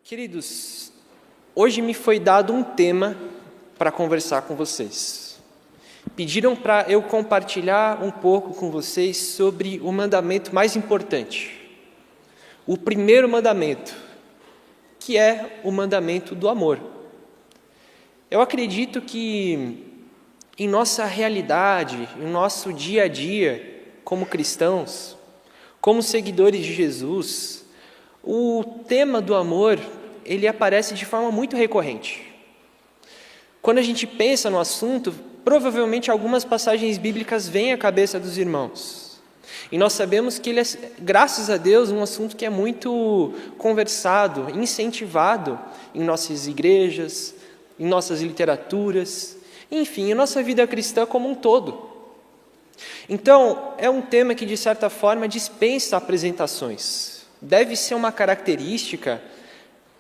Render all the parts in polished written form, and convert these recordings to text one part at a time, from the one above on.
Queridos, hoje me foi dado um tema para conversar com vocês. Pediram para eu compartilhar um pouco com vocês sobre o mandamento mais importante. O primeiro mandamento, que é o mandamento do amor. Eu acredito que em nossa realidade, em nosso dia a dia, como cristãos, como seguidores de Jesus, o tema do amor, ele aparece de forma muito recorrente. Quando a gente pensa no assunto, provavelmente algumas passagens bíblicas vêm à cabeça dos irmãos. E nós sabemos que ele é, graças a Deus, um assunto que é muito conversado, incentivado em nossas igrejas, em nossas literaturas, enfim, em nossa vida cristã como um todo. Então, é um tema que, de certa forma, dispensa apresentações. Deve ser uma característica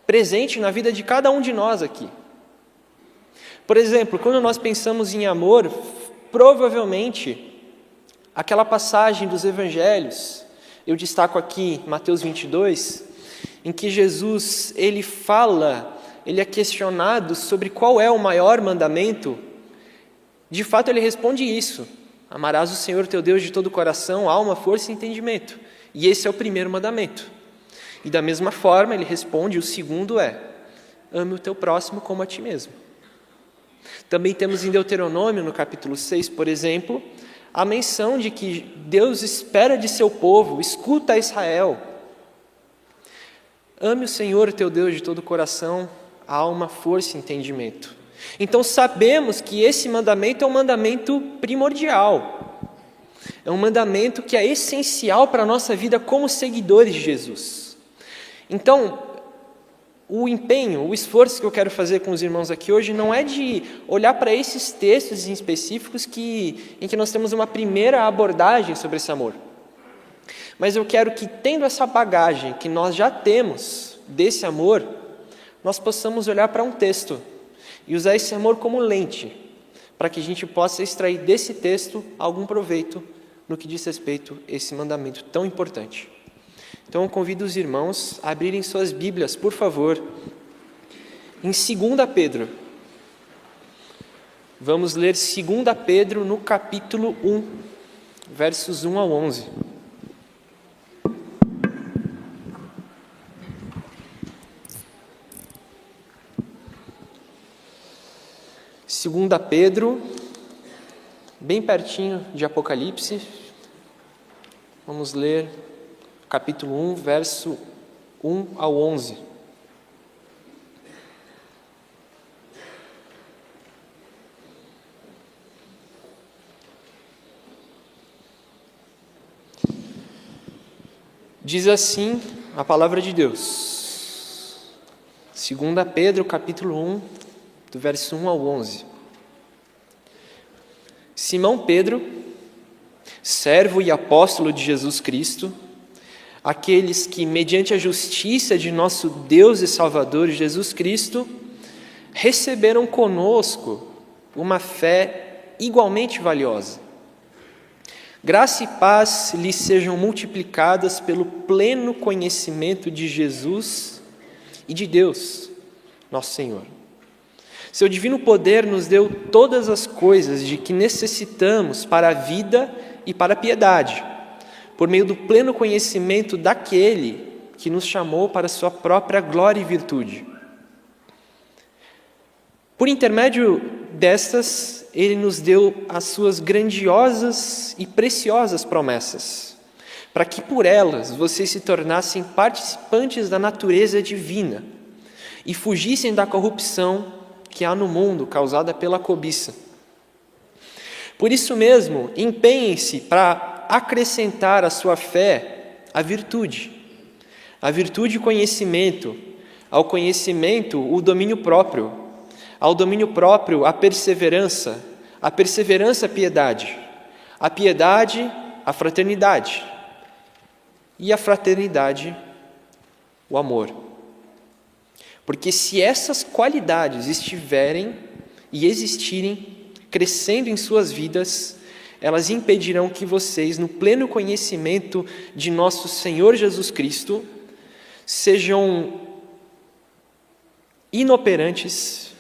presente na vida de cada um de nós aqui. Por exemplo, quando nós pensamos em amor, provavelmente, aquela passagem dos evangelhos, eu destaco aqui Mateus 22, em que Jesus, ele é questionado sobre qual é o maior mandamento. De fato, ele responde isso: amarás o Senhor teu Deus de todo o coração, alma, força e entendimento. E esse é o primeiro mandamento. E da mesma forma, ele responde, o segundo é: ame o teu próximo como a ti mesmo. Também temos em Deuteronômio, no capítulo 6, por exemplo, a menção de que Deus espera de seu povo, escuta a Israel. Ame o Senhor teu Deus de todo o coração, alma, força e entendimento. Então sabemos que esse mandamento é um mandamento primordial. É um mandamento que é essencial para a nossa vida como seguidores de Jesus. Então, o empenho, o esforço que eu quero fazer com os irmãos aqui hoje não é de olhar para esses textos em específicos em que nós temos uma primeira abordagem sobre esse amor. Mas eu quero que, tendo essa bagagem que nós já temos desse amor, nós possamos olhar para um texto e usar esse amor como lente, para que a gente possa extrair desse texto algum proveito no que diz respeito a esse mandamento tão importante. Então eu convido os irmãos a abrirem suas Bíblias, por favor, em 2 Pedro. Vamos ler 2 Pedro no capítulo 1, versos 1 ao 11. Segunda Pedro, bem pertinho de Apocalipse. Vamos ler capítulo 1, verso 1 ao 11. Diz assim a palavra de Deus. 2 Pedro, capítulo 1, do verso 1 ao 11. Simão Pedro, servo e apóstolo de Jesus Cristo, aqueles que, mediante a justiça de nosso Deus e Salvador Jesus Cristo, receberam conosco uma fé igualmente valiosa. Graça e paz lhes sejam multiplicadas pelo pleno conhecimento de Jesus e de Deus, nosso Senhor. Seu divino poder nos deu todas as coisas de que necessitamos para a vida e para a piedade, por meio do pleno conhecimento daquele que nos chamou para a sua própria glória e virtude. Por intermédio destas, ele nos deu as suas grandiosas e preciosas promessas, para que por elas vocês se tornassem participantes da natureza divina e fugissem da corrupção que há no mundo causada pela cobiça. Por isso mesmo, empenhem-se para acrescentar à sua fé a virtude e conhecimento, ao conhecimento o domínio próprio, ao domínio próprio a perseverança a piedade, a piedade a fraternidade e a fraternidade o amor. Porque se essas qualidades estiverem e existirem, crescendo em suas vidas, elas impedirão que vocês, no pleno conhecimento de nosso Senhor Jesus Cristo, sejam inoperantes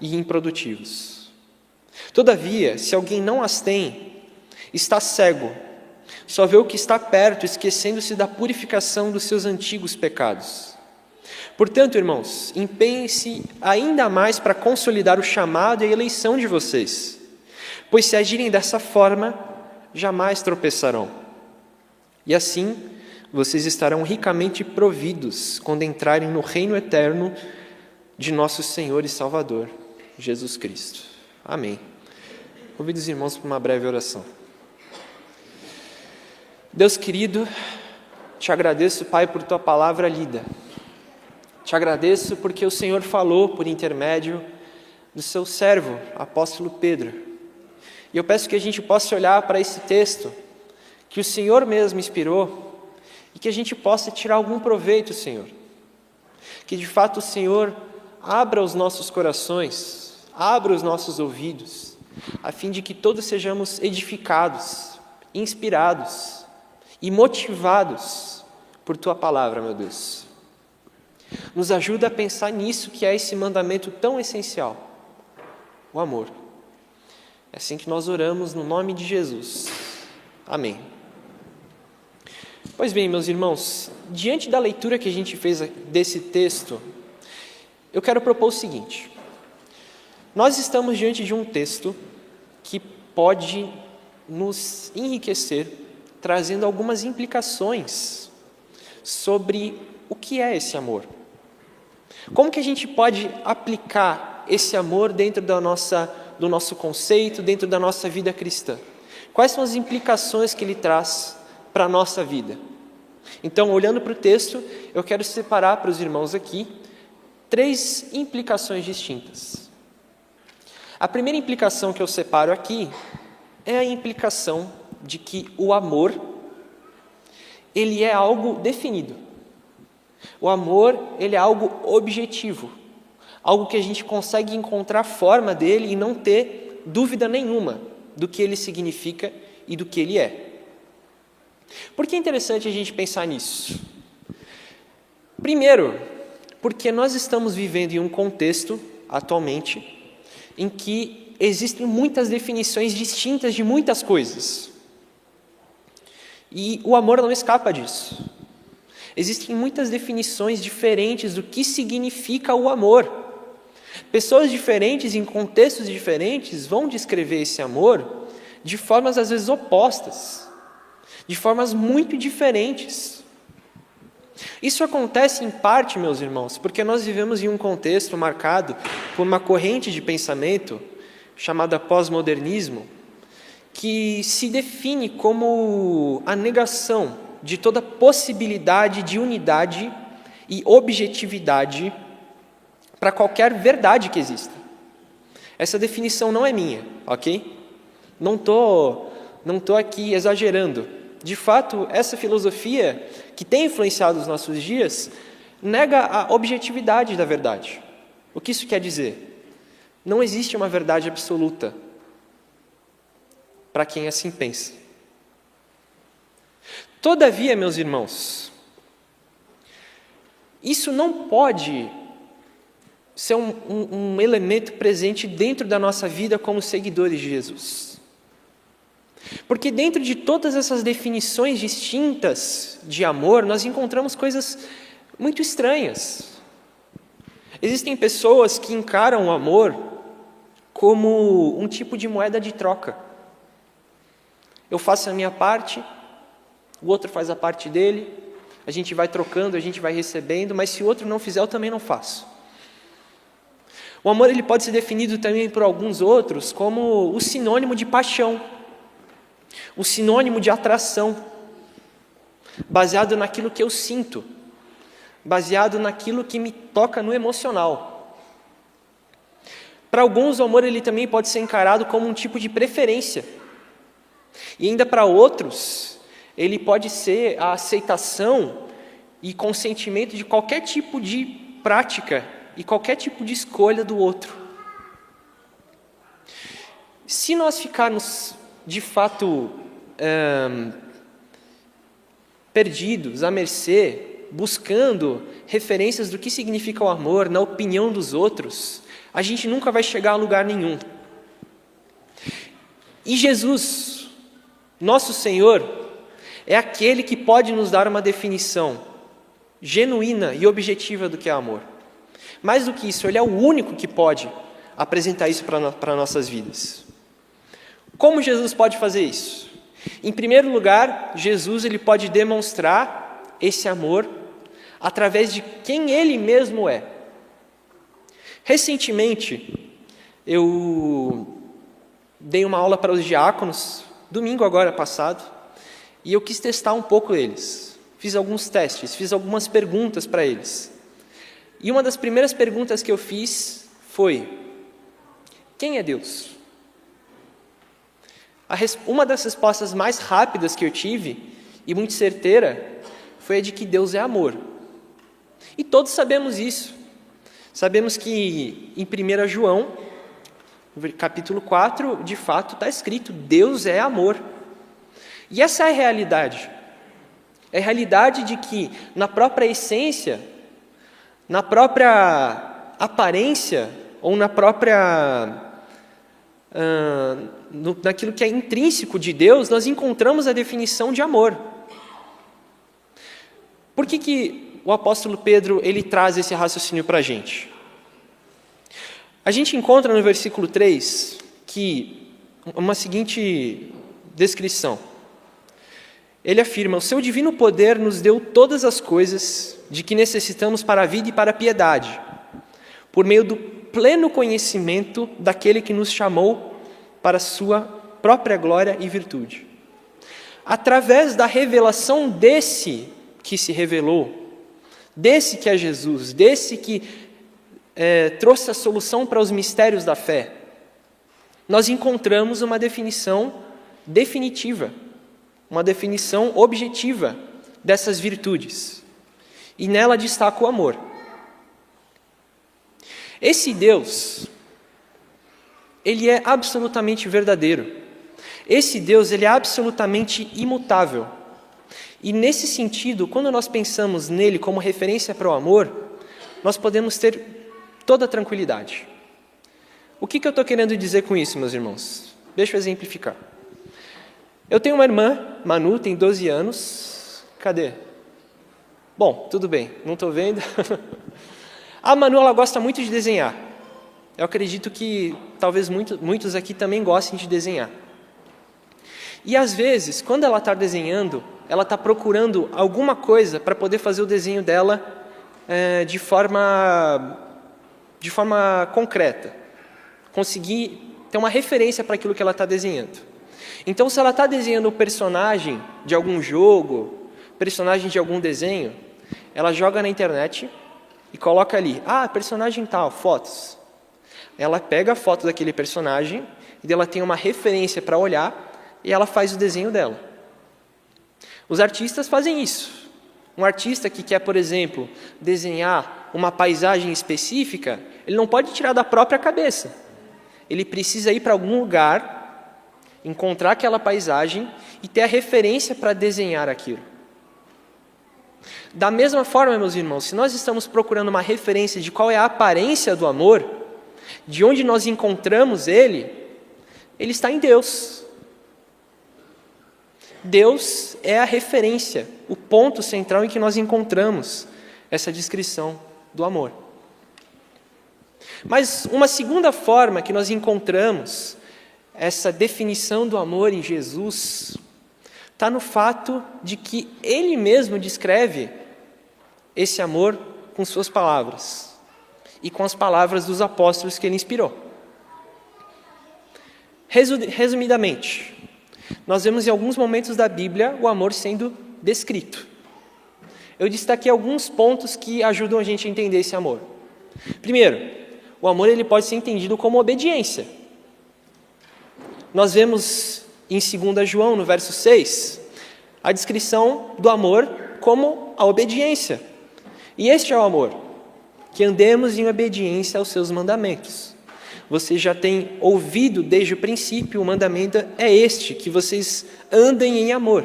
e improdutivos. Todavia, se alguém não as tem, está cego, só vê o que está perto, esquecendo-se da purificação dos seus antigos pecados. Portanto, irmãos, empenhem-se ainda mais para consolidar o chamado e a eleição de vocês, pois se agirem dessa forma, jamais tropeçarão. E assim, vocês estarão ricamente providos quando entrarem no reino eterno de nosso Senhor e Salvador, Jesus Cristo. Amém. Convido os irmãos para uma breve oração. Deus querido, te agradeço, Pai, por tua palavra lida. Te agradeço porque o Senhor falou por intermédio do seu servo, apóstolo Pedro. E eu peço que a gente possa olhar para esse texto que o Senhor mesmo inspirou e que a gente possa tirar algum proveito, Senhor. Que de fato o Senhor abra os nossos corações, abra os nossos ouvidos, a fim de que todos sejamos edificados, inspirados e motivados por tua palavra, meu Deus. Nos ajuda a pensar nisso que é esse mandamento tão essencial, o amor. É assim que nós oramos no nome de Jesus. Amém. Pois bem, meus irmãos, diante da leitura que a gente fez desse texto, eu quero propor o seguinte. Nós estamos diante de um texto que pode nos enriquecer, trazendo algumas implicações sobre o que é esse amor. Como que a gente pode aplicar esse amor dentro do nosso conceito, dentro da nossa vida cristã? Quais são as implicações que ele traz para a nossa vida? Então, olhando para o texto, eu quero separar para os irmãos aqui 3 implicações distintas. A primeira implicação que eu separo aqui é a implicação de que o amor, ele é algo definido. O amor, ele é algo objetivo, algo que a gente consegue encontrar a forma dele e não ter dúvida nenhuma do que ele significa e do que ele é. Por que é interessante a gente pensar nisso? Primeiro, porque nós estamos vivendo em um contexto, atualmente, em que existem muitas definições distintas de muitas coisas. E o amor não escapa disso. Existem muitas definições diferentes do que significa o amor. Pessoas diferentes, em contextos diferentes, vão descrever esse amor de formas às vezes opostas, de formas muito diferentes. Isso acontece em parte, meus irmãos, porque nós vivemos em um contexto marcado por uma corrente de pensamento chamada pós-modernismo, que se define como a negação de toda possibilidade de unidade e objetividade para qualquer verdade que exista. Essa definição não é minha, ok? Não tô aqui exagerando. De fato, essa filosofia que tem influenciado os nossos dias nega a objetividade da verdade. O que isso quer dizer? Não existe uma verdade absoluta para quem assim pensa. Todavia, meus irmãos, isso não pode ser um elemento presente dentro da nossa vida como seguidores de Jesus. Porque dentro de todas essas definições distintas de amor, nós encontramos coisas muito estranhas. Existem pessoas que encaram o amor como um tipo de moeda de troca. Eu faço a minha parte, o outro faz a parte dele, a gente vai trocando, a gente vai recebendo, mas se o outro não fizer, eu também não faço. O amor ele pode ser definido também por alguns outros como o sinônimo de paixão, o sinônimo de atração, baseado naquilo que eu sinto, baseado naquilo que me toca no emocional. Para alguns, o amor ele também pode ser encarado como um tipo de preferência. E ainda para outros, ele pode ser a aceitação e consentimento de qualquer tipo de prática e qualquer tipo de escolha do outro. Se nós ficarmos, de fato, perdidos, à mercê buscando referências do que significa o amor na opinião dos outros, a gente nunca vai chegar a lugar nenhum. E Jesus, nosso Senhor, é aquele que pode nos dar uma definição genuína e objetiva do que é amor. Mais do que isso, Ele é o único que pode apresentar isso para nossas vidas. Como Jesus pode fazer isso? Em primeiro lugar, Jesus ele pode demonstrar esse amor através de quem Ele mesmo é. Recentemente, eu dei uma aula para os diáconos, domingo agora passado, e eu quis testar um pouco eles. Fiz alguns testes, fiz algumas perguntas para eles. E uma das primeiras perguntas que eu fiz foi: quem é Deus? Uma das respostas mais rápidas que eu tive, e muito certeira, foi a de que Deus é amor. E todos sabemos isso. Sabemos que em 1 João, capítulo 4, de fato está escrito: Deus é amor. E essa é a realidade. É a realidade de que na própria essência, na própria aparência, ou na própria naquilo que é intrínseco de Deus, nós encontramos a definição de amor. Por que o apóstolo Pedro ele traz esse raciocínio para a gente? A gente encontra no versículo 3 que uma seguinte descrição. Ele afirma: o seu divino poder nos deu todas as coisas de que necessitamos para a vida e para a piedade, por meio do pleno conhecimento daquele que nos chamou para a sua própria glória e virtude. Através da revelação desse que se revelou, desse que é Jesus, desse que trouxe a solução para os mistérios da fé, nós encontramos uma definição definitiva, uma definição objetiva dessas virtudes. E nela destaca o amor. Esse Deus, Ele é absolutamente verdadeiro. Esse Deus, Ele é absolutamente imutável. E nesse sentido, quando nós pensamos nele como referência para o amor, nós podemos ter toda a tranquilidade. O que eu estou querendo dizer com isso, meus irmãos? Deixa eu exemplificar. Eu tenho uma irmã, Manu, tem 12 anos. Cadê? Bom, tudo bem, não estou vendo. A Manu, ela gosta muito de desenhar. Eu acredito que talvez muitos aqui também gostem de desenhar. E às vezes, quando ela está desenhando, ela está procurando alguma coisa para poder fazer o desenho dela de forma concreta. Conseguir ter uma referência para aquilo que ela está desenhando. Então, se ela está desenhando um personagem de algum jogo, personagem de algum desenho, ela joga na internet e coloca ali: personagem tal, fotos. Ela pega a foto daquele personagem e ela tem uma referência para olhar e ela faz o desenho dela. Os artistas fazem isso. Um artista que quer, por exemplo, desenhar uma paisagem específica, ele não pode tirar da própria cabeça. Ele precisa ir para algum lugar, encontrar aquela paisagem e ter a referência para desenhar aquilo. Da mesma forma, meus irmãos, se nós estamos procurando uma referência de qual é a aparência do amor, de onde nós encontramos ele está em Deus. Deus é a referência, o ponto central em que nós encontramos essa descrição do amor. Mas uma segunda forma que nós encontramos essa definição do amor em Jesus está no fato de que Ele mesmo descreve esse amor com suas palavras e com as palavras dos apóstolos que Ele inspirou. Resumidamente, nós vemos em alguns momentos da Bíblia o amor sendo descrito. Eu destaquei alguns pontos que ajudam a gente a entender esse amor. Primeiro, o amor ele pode ser entendido como obediência. Nós vemos em 2 João, no verso 6, a descrição do amor como a obediência. E este é o amor, que andemos em obediência aos seus mandamentos. Você já tem ouvido desde o princípio, o mandamento é este, que vocês andem em amor.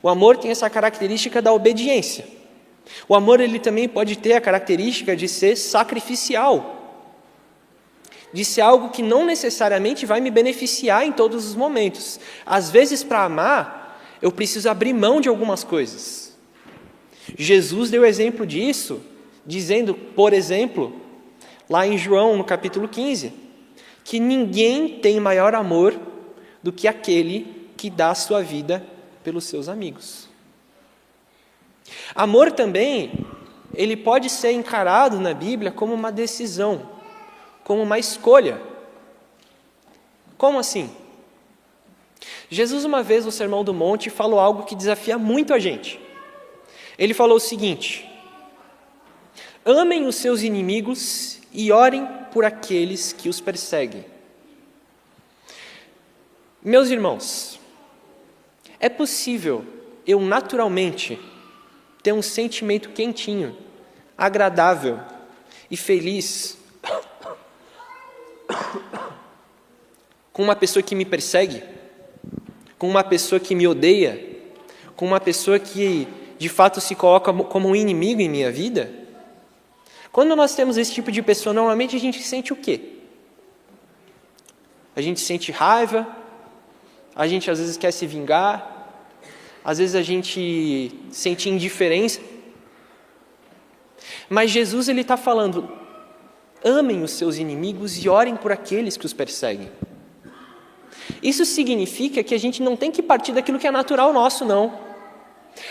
O amor tem essa característica da obediência. O amor ele também pode ter a característica de ser sacrificial, de ser algo que não necessariamente vai me beneficiar em todos os momentos. Às vezes, para amar, eu preciso abrir mão de algumas coisas. Jesus deu exemplo disso, dizendo, por exemplo, lá em João, no capítulo 15, que ninguém tem maior amor do que aquele que dá a sua vida pelos seus amigos. Amor também, ele pode ser encarado na Bíblia como uma decisão, como uma escolha. Como assim? Jesus, uma vez no Sermão do Monte, falou algo que desafia muito a gente. Ele falou o seguinte: amem os seus inimigos e orem por aqueles que os perseguem. Meus irmãos, é possível eu naturalmente ter um sentimento quentinho, agradável e feliz com uma pessoa que me persegue, com uma pessoa que me odeia, com uma pessoa que de fato se coloca como um inimigo em minha vida? Quando nós temos esse tipo de pessoa, normalmente a gente sente o quê? A gente sente raiva, a gente às vezes quer se vingar, às vezes a gente sente indiferença. Mas Jesus ele está falando, amem os seus inimigos e orem por aqueles que os perseguem. Isso significa que a gente não tem que partir daquilo que é natural nosso, não.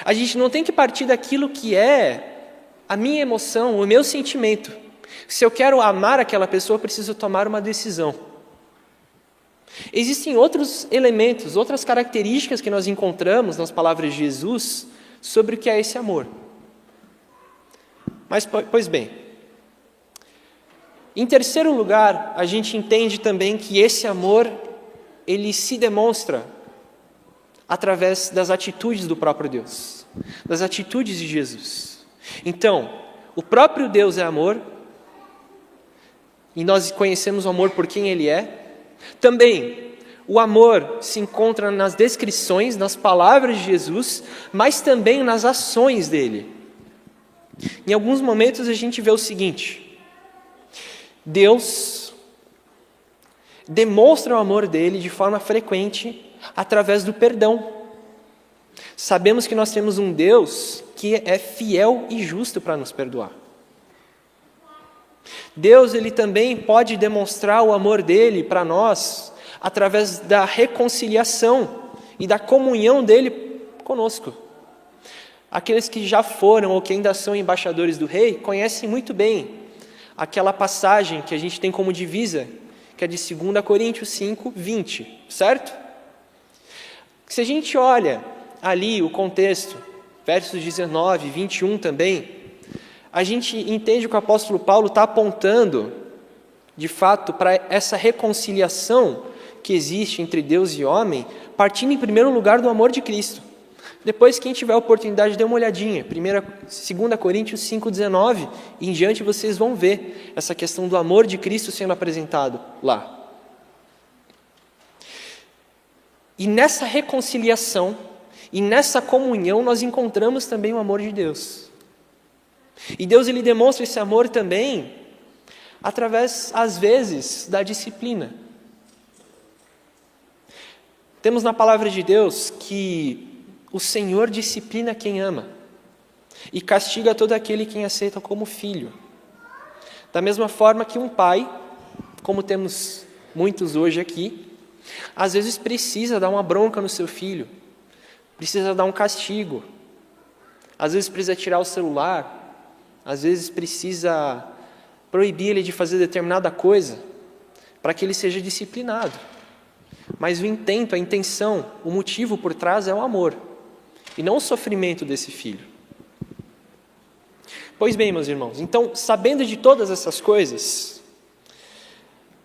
A gente não tem que partir daquilo que é a minha emoção, o meu sentimento. Se eu quero amar aquela pessoa, eu preciso tomar uma decisão. Existem outros elementos, outras características que nós encontramos nas palavras de Jesus sobre o que é esse amor. Mas, pois bem, em terceiro lugar, a gente entende também que esse amor, ele se demonstra através das atitudes do próprio Deus, das atitudes de Jesus. Então, o próprio Deus é amor, e nós conhecemos o amor por quem Ele é. Também, o amor se encontra nas descrições, nas palavras de Jesus, mas também nas ações dele. Em alguns momentos a gente vê o seguinte: Deus demonstra o amor dele de forma frequente através do perdão. Sabemos que nós temos um Deus que é fiel e justo para nos perdoar. Deus ele também pode demonstrar o amor dele para nós através da reconciliação e da comunhão dele conosco. Aqueles que já foram ou que ainda são embaixadores do rei conhecem muito bem aquela passagem que a gente tem como divisa, que é de 2 Coríntios 5, 20, certo? Se a gente olha ali o contexto, versos 19, 21 também, a gente entende que o apóstolo Paulo está apontando, de fato, para essa reconciliação que existe entre Deus e homem, partindo em primeiro lugar do amor de Cristo. Depois, quem tiver a oportunidade, dê uma olhadinha. 2 Coríntios 5,19 e em diante vocês vão ver essa questão do amor de Cristo sendo apresentado lá. E nessa reconciliação e nessa comunhão nós encontramos também o amor de Deus. E Deus ele demonstra esse amor também através, às vezes, da disciplina. Temos na palavra de Deus que o Senhor disciplina quem ama e castiga todo aquele quem aceita como filho. Da mesma forma que um pai, como temos muitos hoje aqui, às vezes precisa dar uma bronca no seu filho, precisa dar um castigo, às vezes precisa tirar o celular, às vezes precisa proibir ele de fazer determinada coisa para que ele seja disciplinado. Mas o intento, a intenção, o motivo por trás é o amor e não o sofrimento desse filho. Pois bem, meus irmãos, então, sabendo de todas essas coisas,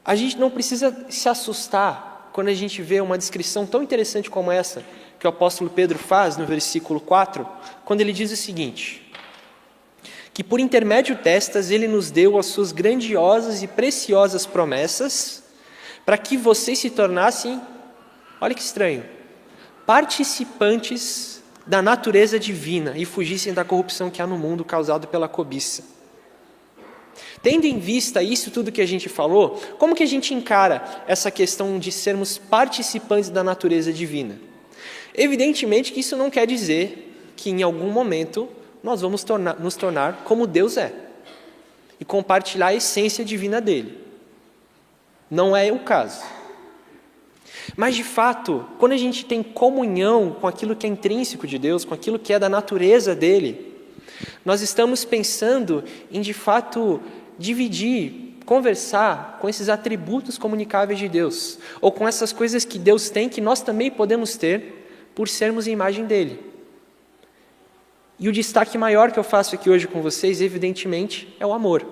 a gente não precisa se assustar quando a gente vê uma descrição tão interessante como essa que o apóstolo Pedro faz no versículo 4, quando ele diz o seguinte: que por intermédio destas ele nos deu as suas grandiosas e preciosas promessas, para que vocês se tornassem, olha que estranho, participantes da natureza divina e fugissem da corrupção que há no mundo causado pela cobiça. Tendo em vista isso tudo que a gente falou, como que a gente encara essa questão de sermos participantes da natureza divina? Evidentemente que isso não quer dizer que em algum momento nós vamos nos tornar como Deus é e compartilhar a essência divina dele. Não é o caso. Mas, de fato, quando a gente tem comunhão com aquilo que é intrínseco de Deus, com aquilo que é da natureza dele, nós estamos pensando em, de fato, dividir, conversar com esses atributos comunicáveis de Deus, ou com essas coisas que Deus tem, que nós também podemos ter, por sermos a imagem dele. E o destaque maior que eu faço aqui hoje com vocês, evidentemente, é o amor.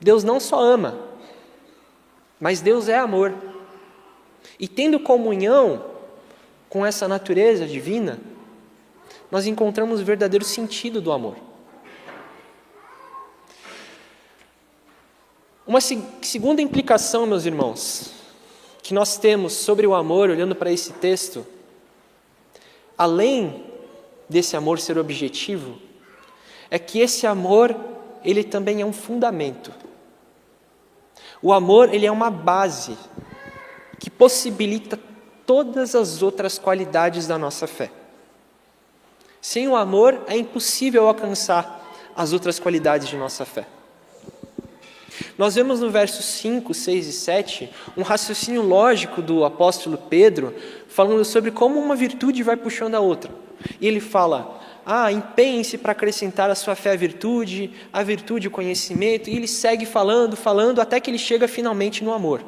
Deus não só ama, mas Deus é amor. E tendo comunhão com essa natureza divina, nós encontramos o verdadeiro sentido do amor. Uma segunda implicação, meus irmãos, que nós temos sobre o amor, olhando para esse texto, além desse amor ser objetivo, é que esse amor, ele também é um fundamento. O amor, ele é uma base que possibilita todas as outras qualidades da nossa fé. Sem o amor, é impossível alcançar as outras qualidades de nossa fé. Nós vemos no versos 5, 6 e 7 um raciocínio lógico do apóstolo Pedro, falando sobre como uma virtude vai puxando a outra. E ele fala, empenhe-se para acrescentar a sua fé à virtude o conhecimento, e ele segue falando, até que ele chega finalmente no amor.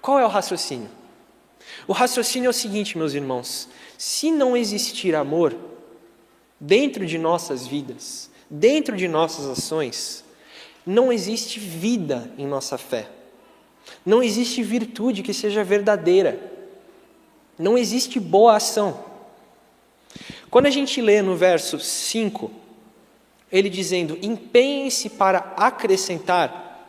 Qual é o raciocínio? O raciocínio é o seguinte, meus irmãos, se não existir amor dentro de nossas vidas, dentro de nossas ações, não existe vida em nossa fé. Não existe virtude que seja verdadeira. Não existe boa ação. Quando a gente lê no verso 5, ele dizendo, empenhem-se para acrescentar,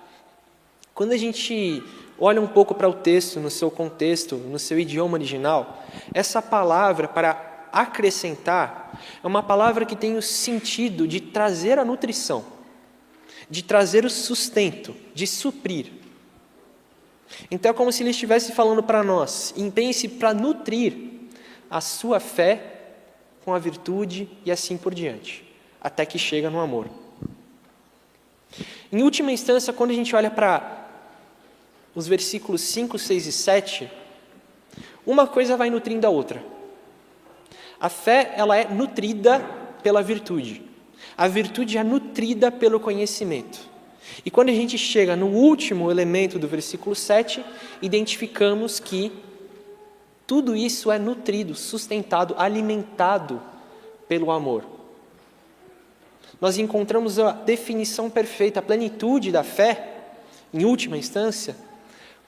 quando a gente olha um pouco para o texto, no seu contexto, no seu idioma original, essa palavra para acrescentar é uma palavra que tem o sentido de trazer a nutrição, de trazer o sustento, de suprir. Então é como se ele estivesse falando para nós, empenhe-se para nutrir a sua fé com a virtude e assim por diante, até que chega no amor. Em última instância, quando a gente olha para os versículos 5, 6 e 7, uma coisa vai nutrindo a outra. A fé, ela é nutrida pela virtude. A virtude é nutrida pelo conhecimento. E quando a gente chega no último elemento do versículo 7, identificamos que tudo isso é nutrido, sustentado, alimentado pelo amor. Nós encontramos a definição perfeita, a plenitude da fé, em última instância,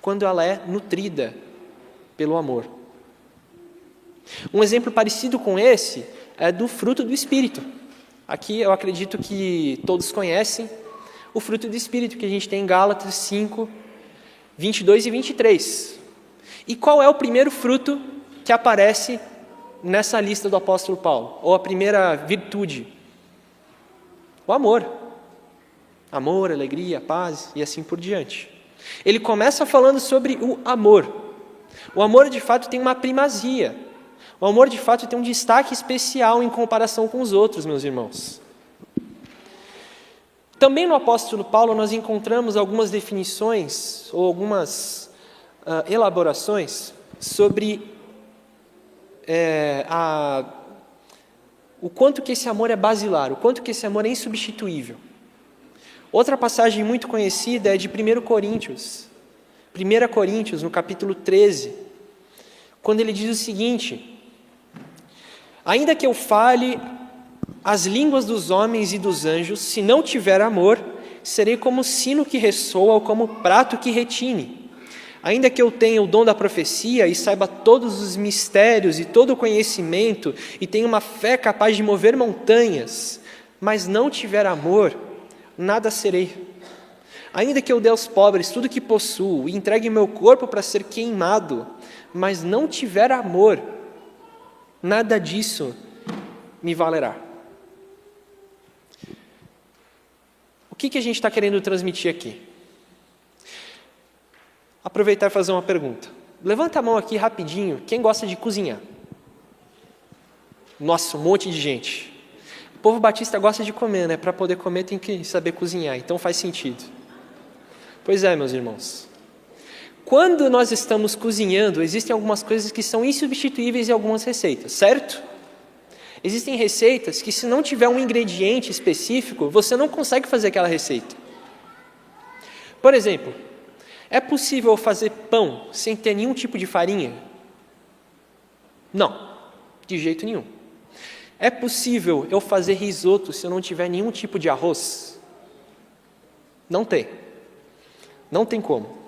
quando ela é nutrida pelo amor. Um exemplo parecido com esse é do fruto do Espírito. Aqui eu acredito que todos conhecem o fruto do Espírito que a gente tem em Gálatas 5, 22 e 23. E qual é o primeiro fruto que aparece nessa lista do apóstolo Paulo? Ou a primeira virtude? O amor. Amor, alegria, paz e assim por diante. Ele começa falando sobre o amor. O amor, de fato, tem uma primazia. O amor, de fato, tem um destaque especial em comparação com os outros, meus irmãos. Também no apóstolo Paulo nós encontramos algumas definições ou algumas elaborações sobre o quanto que esse amor é basilar, o quanto que esse amor é insubstituível. Outra passagem muito conhecida é de 1 Coríntios, no capítulo 13, quando ele diz o seguinte: ainda que eu fale as línguas dos homens e dos anjos, se não tiver amor, serei como sino que ressoa ou como prato que retine. Ainda que eu tenha o dom da profecia e saiba todos os mistérios e todo o conhecimento e tenha uma fé capaz de mover montanhas, mas não tiver amor, nada serei. Ainda que eu dê aos pobres tudo que possuo e entregue meu corpo para ser queimado, mas não tiver amor, nada disso me valerá. O que a gente está querendo transmitir aqui? Aproveitar e fazer uma pergunta. Levanta a mão aqui rapidinho, quem gosta de cozinhar? Nossa, um monte de gente. O povo batista gosta de comer, né? Para poder comer tem que saber cozinhar, então faz sentido. Pois é, meus irmãos. Quando nós estamos cozinhando, existem algumas coisas que são insubstituíveis em algumas receitas, certo? Existem receitas que, se não tiver um ingrediente específico, você não consegue fazer aquela receita. Por exemplo, é possível fazer pão sem ter nenhum tipo de farinha? Não, de jeito nenhum. É possível eu fazer risoto se eu não tiver nenhum tipo de arroz? Não tem. Não tem como.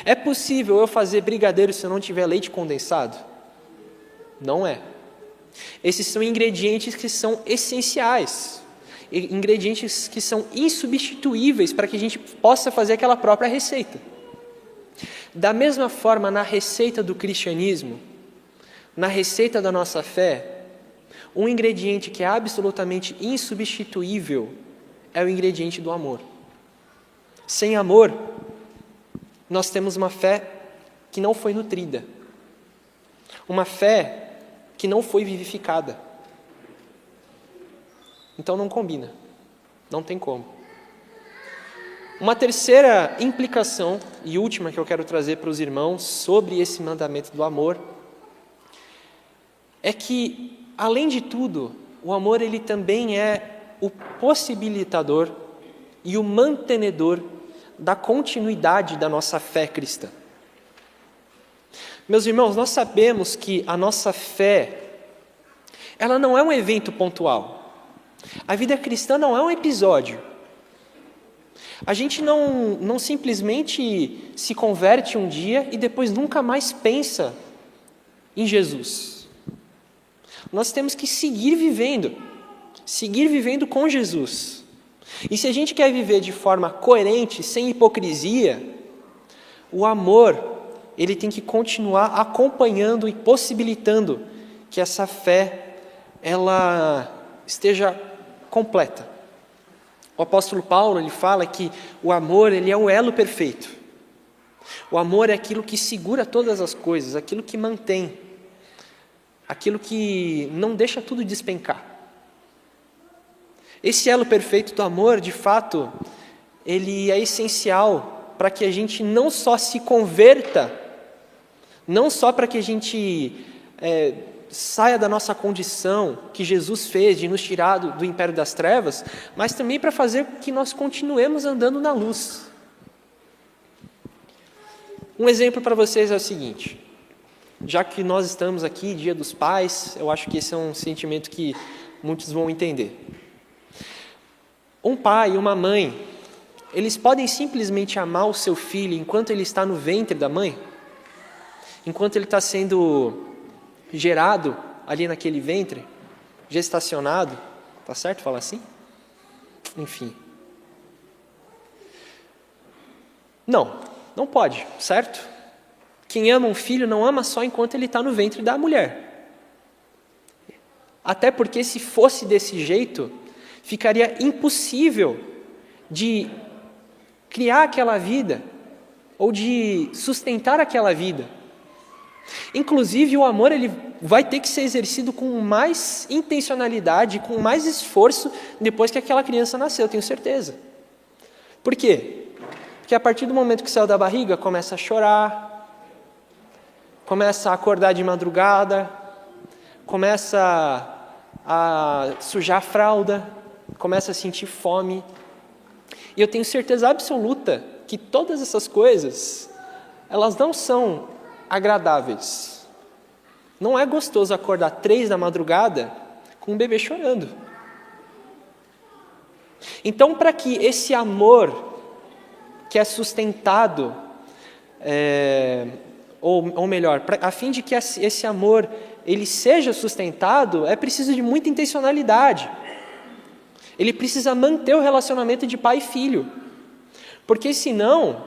É possível eu fazer brigadeiro se eu não tiver leite condensado? Não é. Esses são ingredientes que são essenciais, ingredientes que são insubstituíveis para que a gente possa fazer aquela própria receita. Da mesma forma, na receita do cristianismo, na receita da nossa fé, um ingrediente que é absolutamente insubstituível é o ingrediente do amor. Sem amor, nós temos uma fé que não foi nutrida, uma fé que não foi vivificada. Então não combina, não tem como. Uma terceira implicação e última que eu quero trazer para os irmãos sobre esse mandamento do amor é que, além de tudo, o amor ele também é o possibilitador e o mantenedor da continuidade da nossa fé cristã. Meus irmãos, nós sabemos que a nossa fé, ela não é um evento pontual. A vida cristã não é um episódio. A gente não simplesmente se converte um dia e depois nunca mais pensa em Jesus. Nós temos que seguir vivendo com Jesus. E se a gente quer viver de forma coerente, sem hipocrisia, o amor, ele tem que continuar acompanhando e possibilitando que essa fé, ela esteja completa. O apóstolo Paulo, ele fala que o amor, ele é o elo perfeito. O amor é aquilo que segura todas as coisas, aquilo que mantém, aquilo que não deixa tudo despencar. Esse elo perfeito do amor, de fato, ele é essencial para que a gente não só se converta, não só para que a gente saia da nossa condição que Jesus fez de nos tirar do império das trevas, mas também para fazer com que nós continuemos andando na luz. Um exemplo para vocês é o seguinte: já que nós estamos aqui, Dia dos Pais, eu acho que esse é um sentimento que muitos vão entender. Um pai e uma mãe, eles podem simplesmente amar o seu filho enquanto ele está no ventre da mãe? Enquanto ele está sendo gerado ali naquele ventre, gestacionado, tá certo falar assim? Enfim. Não pode, certo? Quem ama um filho não ama só enquanto ele está no ventre da mulher. Até porque se fosse desse jeito, ficaria impossível de criar aquela vida ou de sustentar aquela vida. Inclusive, o amor ele vai ter que ser exercido com mais intencionalidade, com mais esforço depois que aquela criança nasceu, eu tenho certeza. Por quê? Porque a partir do momento que saiu da barriga, começa a chorar, começa a acordar de madrugada, começa a sujar a fralda, começa a sentir fome. E eu tenho certeza absoluta que todas essas coisas, elas não são agradáveis. Não é gostoso acordar 3 da madrugada com um bebê chorando. Então, para que esse amor que é sustentado, ou melhor, a fim de que esse amor ele seja sustentado, é preciso de muita intencionalidade. Ele precisa manter o relacionamento de pai e filho. Porque senão,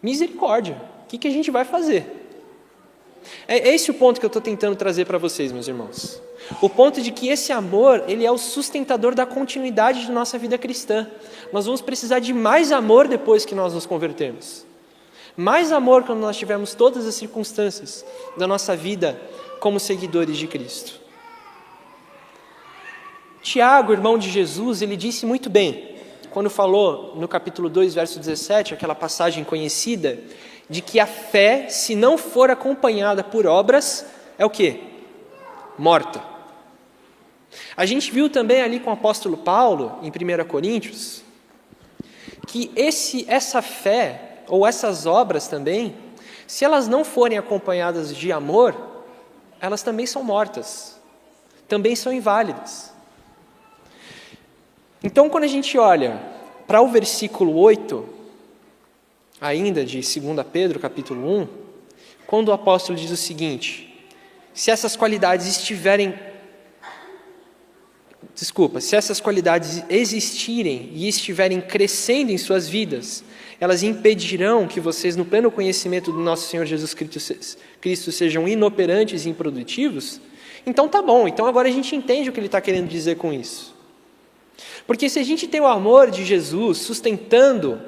misericórdia, o que a gente vai fazer? É esse o ponto que eu estou tentando trazer para vocês, meus irmãos. O ponto de que esse amor, ele é o sustentador da continuidade de nossa vida cristã. Nós vamos precisar de mais amor depois que nós nos convertermos. Mais amor quando nós tivermos todas as circunstâncias da nossa vida como seguidores de Cristo. Tiago, irmão de Jesus, ele disse muito bem, quando falou no capítulo 2, verso 17, aquela passagem conhecida, de que a fé, se não for acompanhada por obras, é o quê? Morta. A gente viu também ali com o apóstolo Paulo, em 1 Coríntios, que essa fé, ou essas obras também, se elas não forem acompanhadas de amor, elas também são mortas, também são inválidas. Então, quando a gente olha para o versículo 8, ainda de 2 Pedro, capítulo 1, quando o apóstolo diz o seguinte: se essas qualidades existirem e estiverem crescendo em suas vidas, elas impedirão que vocês, no pleno conhecimento do nosso Senhor Jesus Cristo, sejam inoperantes e improdutivos. Então tá bom, então agora a gente entende o que ele está querendo dizer com isso. Porque se a gente tem o amor de Jesus sustentando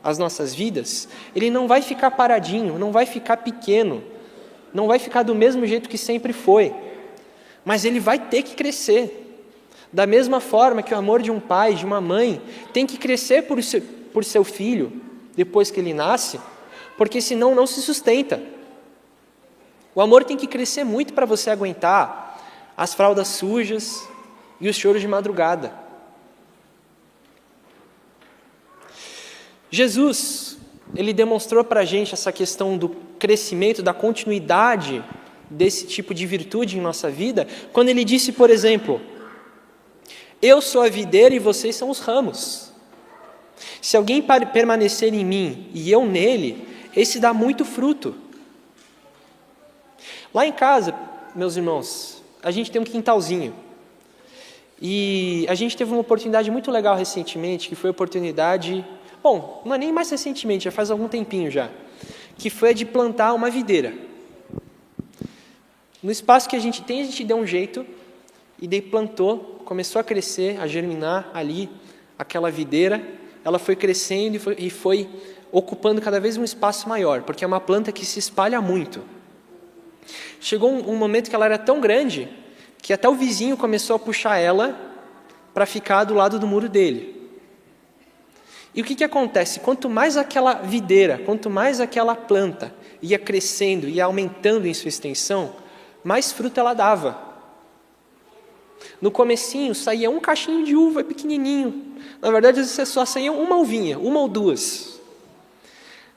as nossas vidas, ele não vai ficar paradinho, não vai ficar pequeno, não vai ficar do mesmo jeito que sempre foi, mas ele vai ter que crescer. Da mesma forma que o amor de um pai, de uma mãe, tem que crescer por seu filho, depois que ele nasce, porque senão não se sustenta. O amor tem que crescer muito para você aguentar as fraldas sujas e os choros de madrugada. Jesus, ele demonstrou para a gente essa questão do crescimento, da continuidade desse tipo de virtude em nossa vida, quando ele disse, por exemplo: eu sou a videira e vocês são os ramos. Se alguém permanecer em mim e eu nele, esse dá muito fruto. Lá em casa, meus irmãos, a gente tem um quintalzinho. E a gente teve uma oportunidade muito legal recentemente, que foi a oportunidade... Bom, não é nem mais recentemente, já faz algum tempinho já. Que foi a de plantar uma videira. No espaço que a gente tem, a gente deu um jeito, e daí plantou, começou a crescer, a germinar ali, aquela videira. Ela foi crescendo e foi ocupando cada vez um espaço maior, porque é uma planta que se espalha muito. Chegou um momento que ela era tão grande, que até o vizinho começou a puxar ela para ficar do lado do muro dele. E o que acontece? Quanto mais aquela videira, quanto mais aquela planta ia crescendo, ia aumentando em sua extensão, mais fruta ela dava. No comecinho saía um cachinho de uva pequenininho. Na verdade, às vezes só saía uma uvinha, uma ou duas.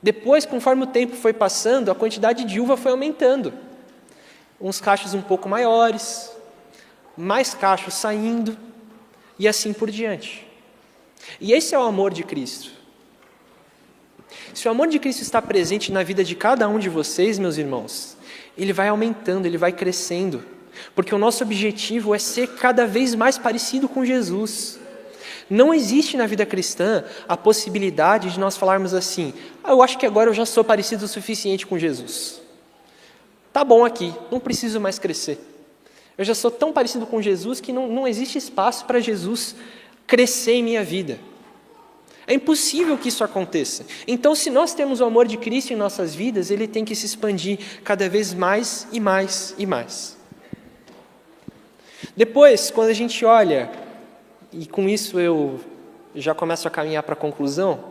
Depois, conforme o tempo foi passando, a quantidade de uva foi aumentando. Uns cachos um pouco maiores, mais cachos saindo, e assim por diante. E esse é o amor de Cristo. Se o amor de Cristo está presente na vida de cada um de vocês, meus irmãos, ele vai aumentando, ele vai crescendo, porque o nosso objetivo é ser cada vez mais parecido com Jesus. Não existe na vida cristã a possibilidade de nós falarmos assim: eu acho que agora eu já sou parecido o suficiente com Jesus. Tá bom aqui, não preciso mais crescer. Eu já sou tão parecido com Jesus que não existe espaço para Jesus crescer em minha vida. É impossível que isso aconteça. Então, se nós temos o amor de Cristo em nossas vidas, ele tem que se expandir cada vez mais e mais e mais. Depois, quando a gente olha, e com isso eu já começo a caminhar para a conclusão,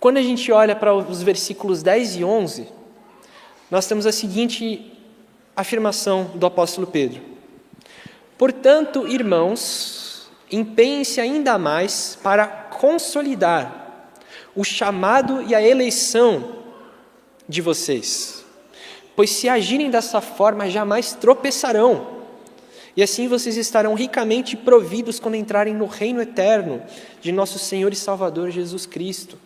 quando a gente olha para os versículos 10 e 11, nós temos a seguinte afirmação do apóstolo Pedro: portanto, irmãos, empenhem-se ainda mais para consolidar o chamado e a eleição de vocês, pois se agirem dessa forma, jamais tropeçarão, e assim vocês estarão ricamente providos quando entrarem no reino eterno de nosso Senhor e Salvador Jesus Cristo.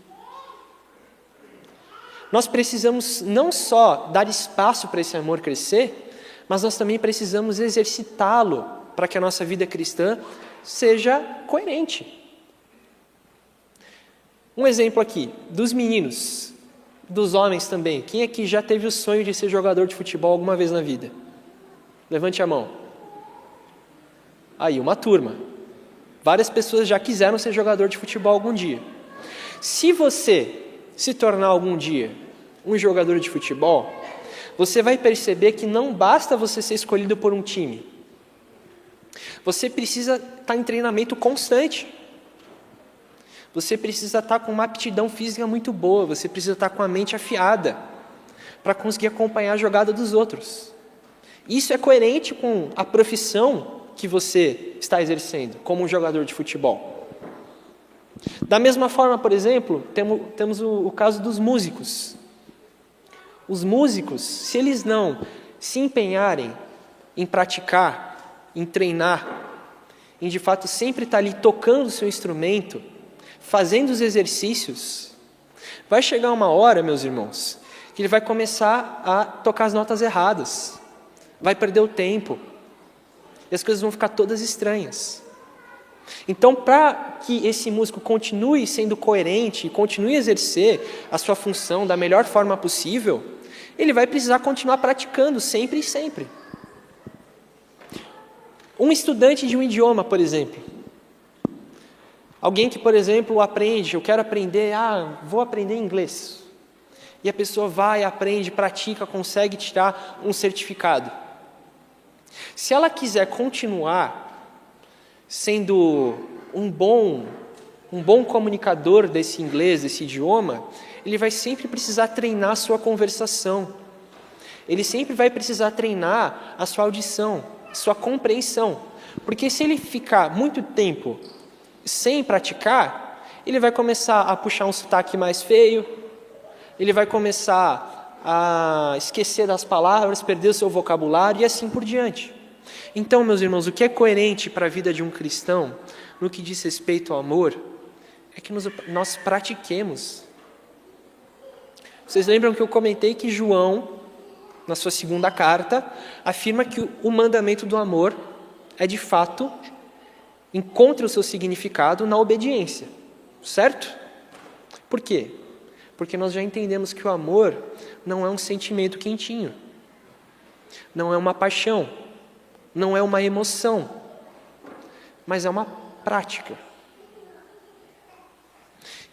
Nós precisamos não só dar espaço para esse amor crescer, mas nós também precisamos exercitá-lo para que a nossa vida cristã seja coerente. Um exemplo aqui, dos meninos. dos homens também. Quem aqui já teve o sonho de ser jogador de futebol alguma vez na vida? Levante a mão. Aí, uma turma. Várias pessoas já quiseram ser jogador de futebol algum dia. Se você se tornar algum dia um jogador de futebol, você vai perceber que não basta você ser escolhido por um time. Você precisa estar em treinamento constante. Você precisa estar com uma aptidão física muito boa. Você precisa estar com a mente afiada para conseguir acompanhar a jogada dos outros. Isso é coerente com a profissão que você está exercendo como um jogador de futebol. Da mesma forma, por exemplo, temos o caso dos músicos. Os músicos, se eles não se empenharem em praticar, em treinar, em de fato sempre estar ali tocando o seu instrumento, fazendo os exercícios, vai chegar uma hora, meus irmãos, que ele vai começar a tocar as notas erradas, vai perder o tempo, e as coisas vão ficar todas estranhas. Então, para que esse músico continue sendo coerente, continue a exercer a sua função da melhor forma possível, ele vai precisar continuar praticando sempre e sempre. Um estudante de um idioma, por exemplo. Alguém que, por exemplo, aprende, eu quero aprender, vou aprender inglês. E a pessoa vai, aprende, pratica, consegue tirar um certificado. Se ela quiser continuar sendo um bom comunicador desse inglês, desse idioma, ele vai sempre precisar treinar a sua conversação. Ele sempre vai precisar treinar a sua audição, sua compreensão. Porque se ele ficar muito tempo sem praticar, ele vai começar a puxar um sotaque mais feio, ele vai começar a esquecer das palavras, perder o seu vocabulário e assim por diante. Então, meus irmãos, o que é coerente para a vida de um cristão, no que diz respeito ao amor, é que nós pratiquemos. Vocês lembram que eu comentei que João, na sua segunda carta, afirma que o mandamento do amor é de fato, encontra o seu significado na obediência, certo? Por quê? Porque nós já entendemos que o amor não é um sentimento quentinho, não é uma paixão, não é uma emoção, mas é uma prática.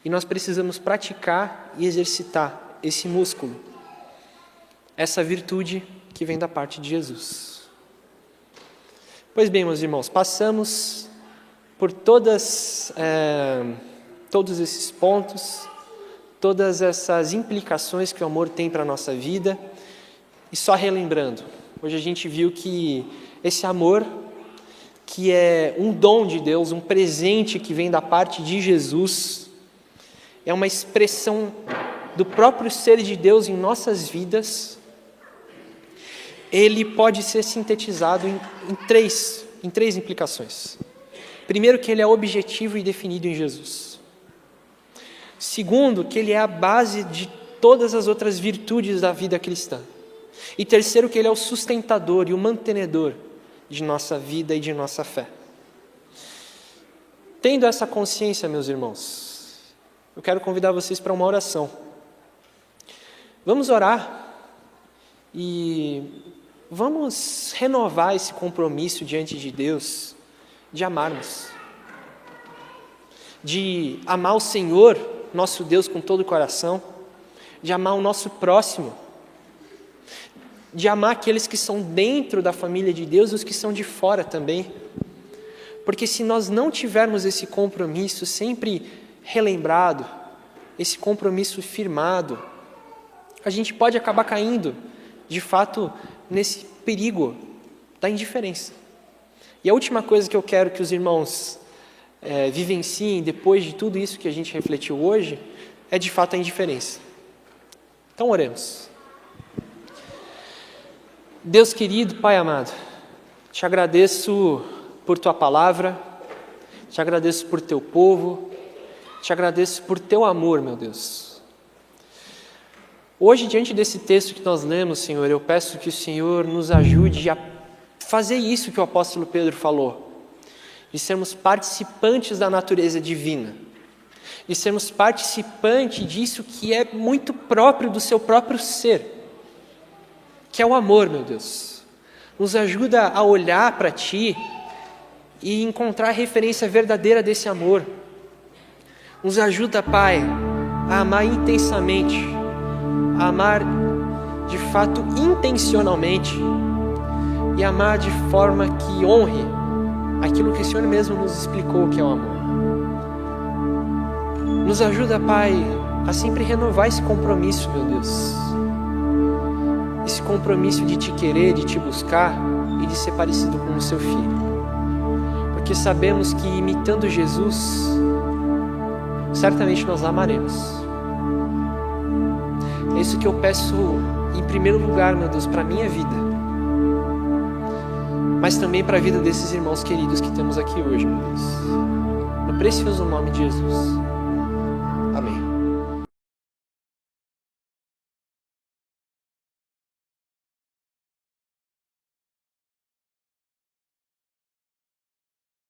E nós precisamos praticar e exercitar esse músculo, essa virtude que vem da parte de Jesus. Pois bem, meus irmãos, passamos por todos esses pontos, todas essas implicações que o amor tem para a nossa vida, e só relembrando, hoje a gente viu que esse amor, que é um dom de Deus, um presente que vem da parte de Jesus, é uma expressão do próprio ser de Deus em nossas vidas. Ele pode ser sintetizado em três implicações. Primeiro, que ele é objetivo e definido em Jesus. Segundo, que ele é a base de todas as outras virtudes da vida cristã. E terceiro, que ele é o sustentador e o mantenedor de nossa vida e de nossa fé. Tendo essa consciência, meus irmãos, eu quero convidar vocês para uma oração. Vamos orar e vamos renovar esse compromisso diante de Deus, de amarmos, de amar o Senhor, nosso Deus, com todo o coração, de amar o nosso próximo, de amar aqueles que são dentro da família de Deus e os que são de fora também. Porque se nós não tivermos esse compromisso sempre relembrado, esse compromisso firmado, a gente pode acabar caindo, de fato, nesse perigo da indiferença. E a última coisa que eu quero que os irmãos vivenciem depois de tudo isso que a gente refletiu hoje, é de fato a indiferença. Então oremos. Deus querido, Pai amado, te agradeço por Tua palavra, te agradeço por Teu povo, te agradeço por Teu amor, meu Deus. Hoje, diante desse texto que nós lemos, Senhor, eu peço que o Senhor nos ajude a fazer isso que o apóstolo Pedro falou, de sermos participantes da natureza divina, de sermos participantes disso que é muito próprio do seu próprio ser, que é o amor, meu Deus. Nos ajuda a olhar para Ti e encontrar a referência verdadeira desse amor. Nos ajuda, Pai, a amar intensamente, a amar de fato intencionalmente e amar de forma que honre aquilo que o Senhor mesmo nos explicou que é o amor. Nos ajuda, Pai, a sempre renovar esse compromisso, meu Deus. Esse compromisso de Te querer, de Te buscar e de ser parecido com o Seu Filho. Porque sabemos que imitando Jesus, certamente nós amaremos. É isso que eu peço em primeiro lugar, meu Deus, para a minha vida, mas também para a vida desses irmãos queridos que temos aqui hoje, meu Deus. No precioso nome de Jesus.